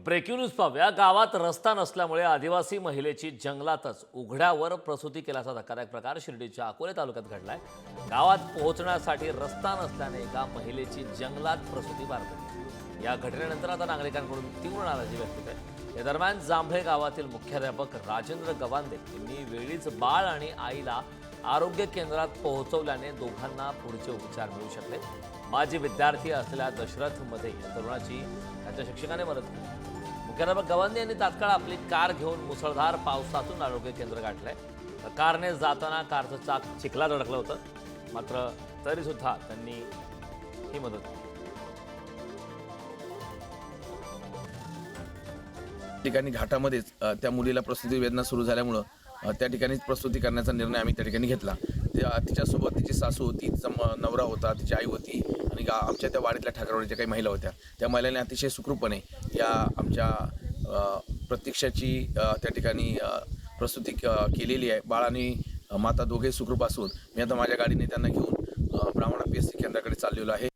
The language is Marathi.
ब्रेकिंग न्यूज पाहूया। गावात रस्ता नसल्यामुळे आदिवासी महिलेची जंगलातच उघड्यावर प्रसूती केल्याचा धक्कादायक प्रकार शिर्डीच्या अकोले तालुक्यात घडलाय। गावात पोहोचण्यासाठी रस्ता नसल्याने एका महिलेची जंगलात प्रसूती पार पडली। या घटनेनंतर आता नागरिकांकडून तीव्र नाराजी व्यक्त होत आहे। या दरम्यान जांभळे गावातील मुख्याध्यापक राजेंद्र गवांदे यांनी वेळीच बाळ आणि आईला आरोग्य केंद्रात पोहोचवल्याने दोघांना पुढचे उपचार मिळू शकले। माजी विद्यार्थी असलेल्या दशरथ मध्ये या तरुणाची त्याच्या शिक्षकाने मदत केली। मुख्याध्यापक गवांदे यांनी तात्काळ आपली कार घेऊन मुसळधार पावसातून आरोग्य केंद्र गाठलंय। कारने जाताना कारचं चाक चिखलात अडकलं होतं, मात्र तरी सुद्धा त्यांनी ही मदत केली। ठिकाणी घाटामध्येच त्या मुलीला प्रसूती वेदना सुरू झाल्यामुळं त्या ठिकाणीच प्रसूती करण्याचा निर्णय आम्ही त्या ठिकाणी घेतला। तिच्यासोबत तिची सासू होती, तिचा नवरा होता, तिची आई होती आणि आमच्या त्या वाडीतल्या ठाकरवाडीच्या काही महिला होत्या। त्या महिलांनी अतिशय सुखरूपपणे या आमच्या प्रतीक्षाची त्या ठिकाणी प्रसूती केलेली आहे। बाळ आणि माता दोघे सुखरूप असून मी आता माझ्या गाडीने त्यांना घेऊन ब्राह्मणा PSC केंद्राकडे चाललेलो आहे।